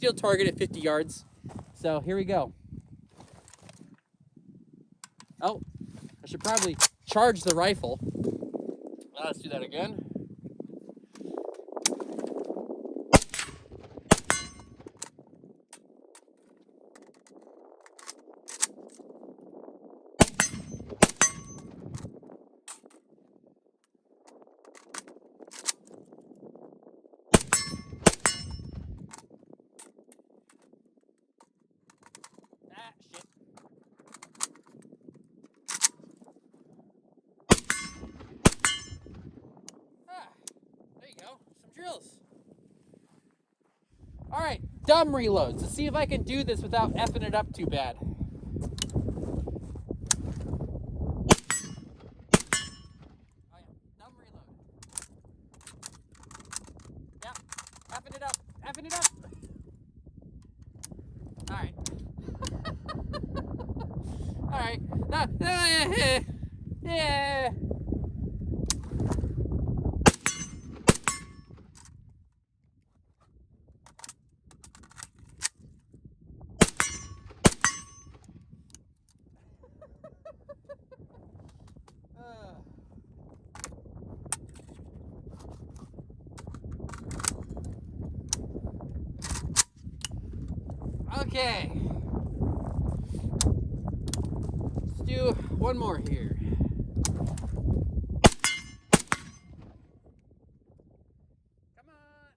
Steel target at 50 yards. So here we go. Oh, I should probably charge the rifle. Let's do that again. Ah, shit. There you go. Some drills. All right, dumb reloads. Let's see if I can do this without effing it up too bad. Oh yeah, dumb reload. Yeah, effing it up, effing it up. All right. All right. Yeah. Okay. Let's do one more here. Come on.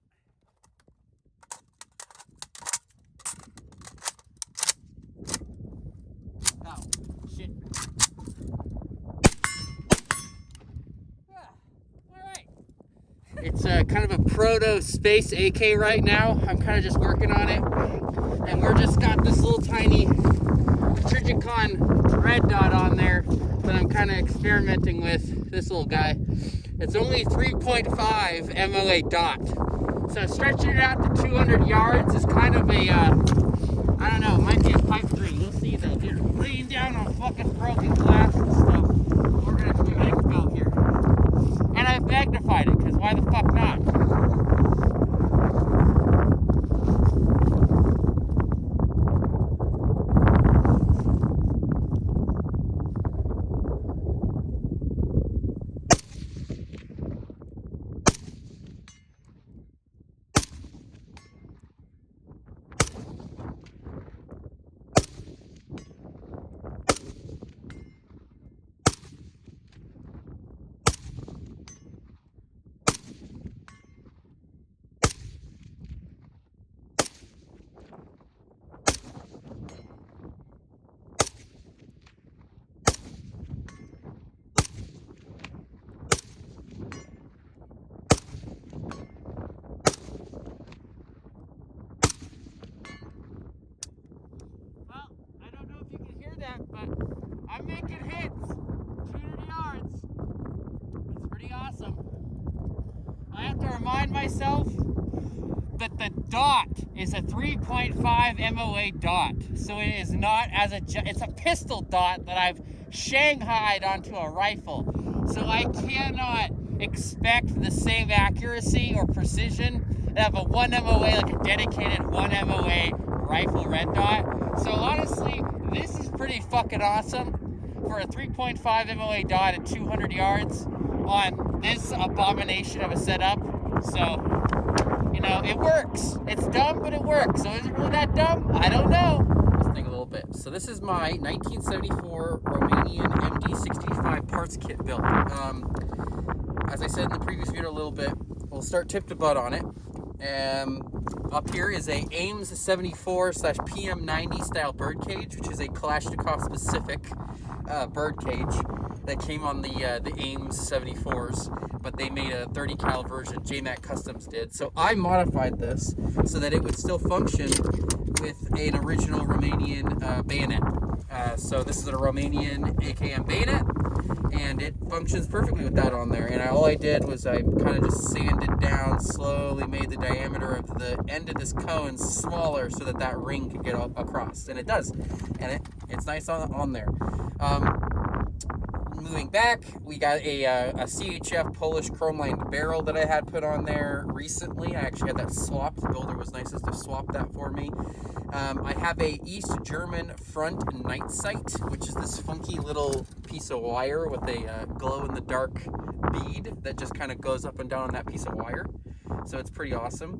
Oh, shit. All right. It's kind of a proto Space AK right now. I'm kind of just working on it. And we're just got this little tiny Trigicon red dot on there that I'm kind of experimenting with, this little guy. It's only 3.5 MOA dot. So stretching it out to 200 yards is kind of a, I don't know, it might be a pipe dream. We'll see though. Dude, laying down on fucking broken glass and stuff. We're gonna give it a go here. And I've magnified it, because why the fuck not? But I'm making hits. 200 yards. It's pretty awesome. I have to remind myself that the dot is a 3.5 MOA dot. So it is not it's a pistol dot that I've shanghaied onto a rifle. So I cannot expect the same accuracy or precision of a 1 MOA, like a dedicated 1 MOA rifle red dot. So honestly, this is pretty fucking awesome for a 3.5 MOA dot at 200 yards on this abomination of a setup. So, you know, it works. It's dumb, but it works. So is it really that dumb? I don't know. Let's think a little bit. So this is my 1974 Romanian Md.65 parts kit build. As I said in the previous video a little bit, we'll start tip to butt on it. Up here is a Ames 74/PM90 style bird cage, which is a Kalashnikov specific bird cage that came on the Ames 74s, but they made a 30 cal version. JMac Customs did. So I modified this so that it would still function with an original Romanian bayonet. So this is a Romanian AKM bayonet, and it functions perfectly with that on there. And all I did was I kind of just sanded down, slowly made the diameter of the end of this cone smaller so that that ring could get across, and it does, and it's nice on there. Moving back, we got a CHF Polish chrome-lined barrel that I had put on there recently. I actually had that swapped. The builder was nice as to swap that for me. I have a East German front night sight, which is this funky little piece of wire with a glow-in-the-dark bead that just kind of goes up and down on that piece of wire. So it's pretty awesome.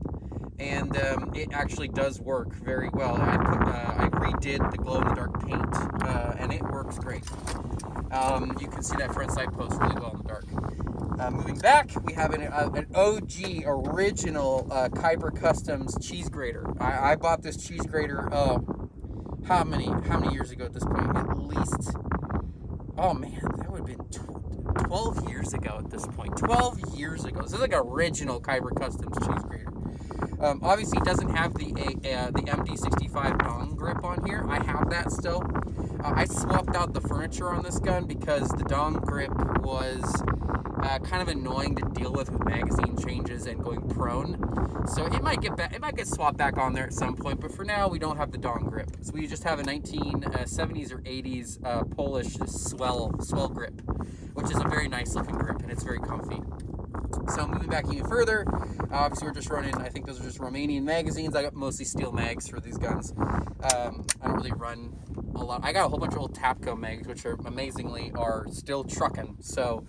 And it actually does work very well. I redid the glow-in-the-dark paint, and it works great. You can see that front sight post really well in the dark. Moving back, we have an OG original Kyber Customs cheese grater. I bought this cheese grater, how many years ago at this point? At least, oh man, that would have been 12 years ago at this point. 12 years ago. This is like original Kyber Customs cheese grater. Obviously, it doesn't have the Md.65 dong grip on here. I have that still. I swapped out the furniture on this gun because the dong grip was kind of annoying to deal with magazine changes and going prone. So it might get swapped back on there at some point. But for now, we don't have the dong grip. So we just have a 1970s or 80s Polish swell grip, which is a very nice looking grip and it's very comfy. So moving back even further, obviously we're just running, I think those are just Romanian magazines. I got mostly steel mags for these guns. I don't really run a lot. I got a whole bunch of old Tapco mags, which are amazingly are still trucking. So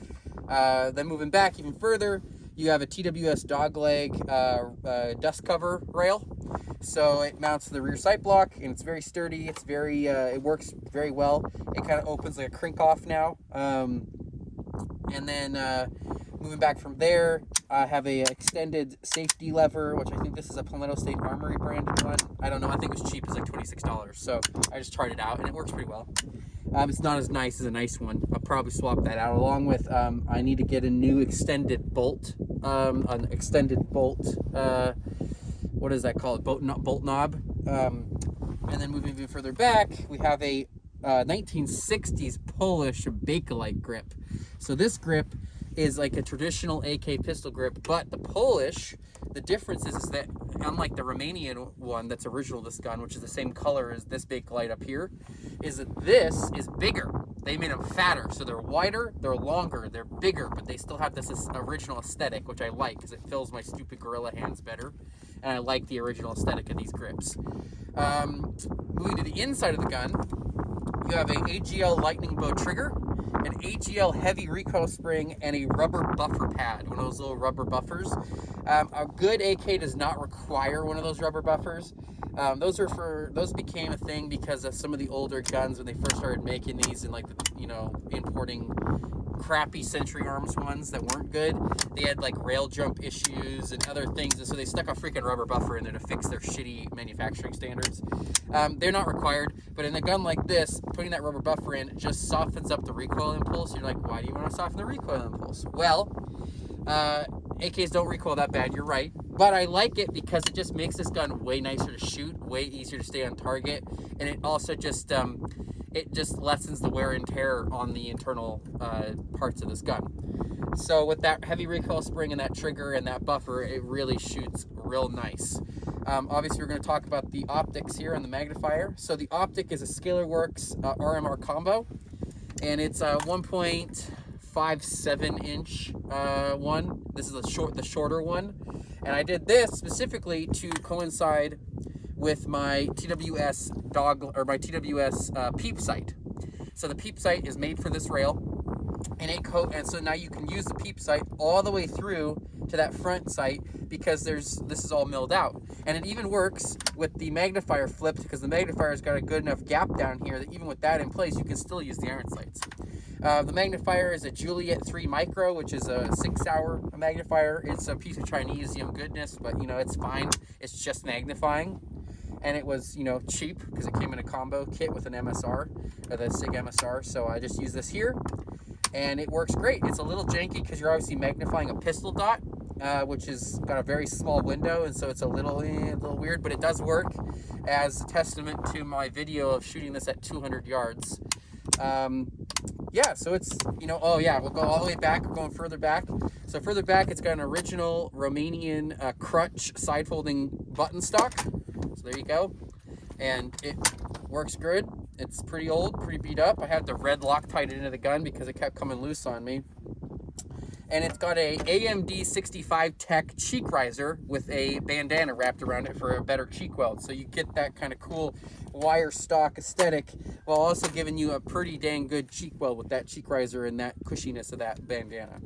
then moving back even further, you have a TWS dogleg dust cover rail. So it mounts to the rear sight block and it's very sturdy. It's very, it works very well. It kind of opens like a crink off now. And then moving back from there, I have a extended safety lever, which I think this is a Palmetto State Armory branded one. I don't know, I think it was cheap, it's like $26. So I just tried it out and it works pretty well. It's not as nice as a nice one. I'll probably swap that out along with, I need to get a new extended bolt, what is that called? Bolt knob. And then moving even further back, we have a 1960s Polish Bakelite grip. So this grip is like a traditional AK pistol grip, but the Polish, the difference is that unlike the Romanian one that's original to this gun, which is the same color as this Bakelite up here, is that this is bigger. They made them fatter, so they're wider, they're longer, they're bigger, but they still have this original aesthetic, which I like because it fills my stupid gorilla hands better, and I like the original aesthetic of these grips. Moving to the inside of the gun, you have a AGL lightning bow trigger, an AGL heavy recoil spring, and a rubber buffer pad, one of those little rubber buffers. A good AK does not require one of those rubber buffers. Those became a thing because of some of the older guns when they first started making these and like, importing crappy Century Arms ones that weren't good. They had like rail jump issues and other things, and so they stuck a freaking rubber buffer in there to fix their shitty manufacturing standards. They're not required, but in a gun like this, putting that rubber buffer in just softens up the recoil impulse. You're like, why do you want to soften the recoil impulse? Well, AKs don't recoil that bad, you're right, but I like it because it just makes this gun way nicer to shoot, way easier to stay on target, and it also just lessens the wear and tear on the internal parts of this gun. So with that heavy recoil spring and that trigger and that buffer, it really shoots real nice. Obviously, we're going to talk about the optics here on the magnifier. So the optic is a ScalarWorks RMR combo, and it's a 1.57 inch one. This is the shorter one, and I did this specifically to coincide with my TWS my TWS peep sight. So the peep sight is made for this rail, and so now you can use the peep sight all the way through to that front sight because this is all milled out, and it even works with the magnifier flipped because the magnifier's got a good enough gap down here that even with that in place, you can still use the iron sights. The magnifier is a Juliet 3 Micro, which is a 6-hour magnifier. It's a piece of Chinese goodness, but it's fine. It's just magnifying. And it was, cheap because it came in a combo kit with an MSR, the SIG MSR. So I just use this here, and it works great. It's a little janky because you're obviously magnifying a pistol dot, which has got a very small window, and so it's a little weird, but it does work as a testament to my video of shooting this at 200 yards. Yeah, so it's, oh yeah, we'll go all the way back, we're going further back. So further back, it's got an original Romanian crutch side folding button stock. So there you go. And it works good. It's pretty old, pretty beat up. I had the red Loctite into the gun because it kept coming loose on me. And it's got a Md.65 Tech cheek riser with a bandana wrapped around it for a better cheek weld. So you get that kind of cool wire stock aesthetic while also giving you a pretty dang good cheek weld with that cheek riser and that cushiness of that bandana.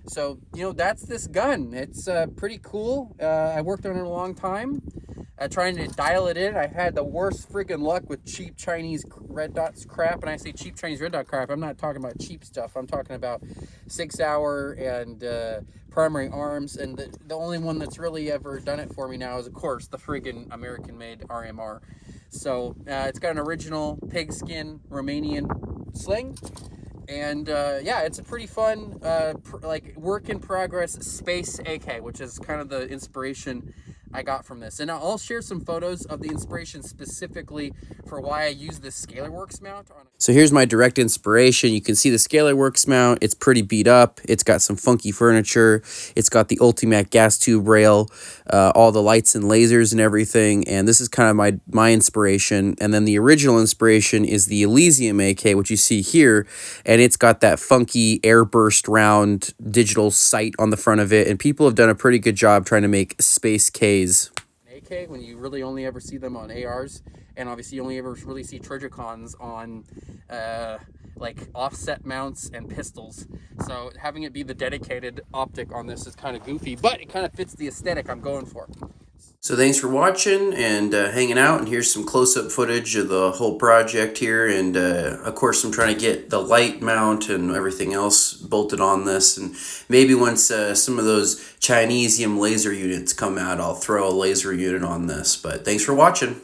So, you know, that's this gun. It's pretty cool. I worked on it a long time. Trying to dial it in. I had the worst freaking luck with cheap Chinese red dots crap. And I say cheap Chinese red dot crap, I'm not talking about cheap stuff. I'm talking about 6 hour and primary arms. And the only one that's really ever done it for me now is, of course, the friggin' American made RMR. So it's got an original pigskin Romanian sling. And yeah, it's a pretty fun, like work in progress Space-AK, which is kind of the inspiration I got from this. And I'll share some photos of the inspiration specifically for why I use this ScalarWorks mount on it. So here's my direct inspiration. You can see the ScalarWorks mount. It's pretty beat up. It's got some funky furniture. It's got the Ultimac gas tube rail, all the lights and lasers and everything. And this is kind of my inspiration. And then the original inspiration is the Elysium AK, which you see here. And it's got that funky airburst round digital sight on the front of it. And people have done a pretty good job trying to make Space-Ks. AK, when you really only ever see them on ARs, and obviously you only ever really see Trijicons on like offset mounts and pistols. So having it be the dedicated optic on this is kind of goofy, but it kind of fits the aesthetic I'm going for. So thanks for watching and hanging out, and here's some close-up footage of the whole project here. And of course I'm trying to get the light mount and everything else bolted on this, and maybe once some of those Chinesium laser units come out, I'll throw a laser unit on this. But thanks for watching.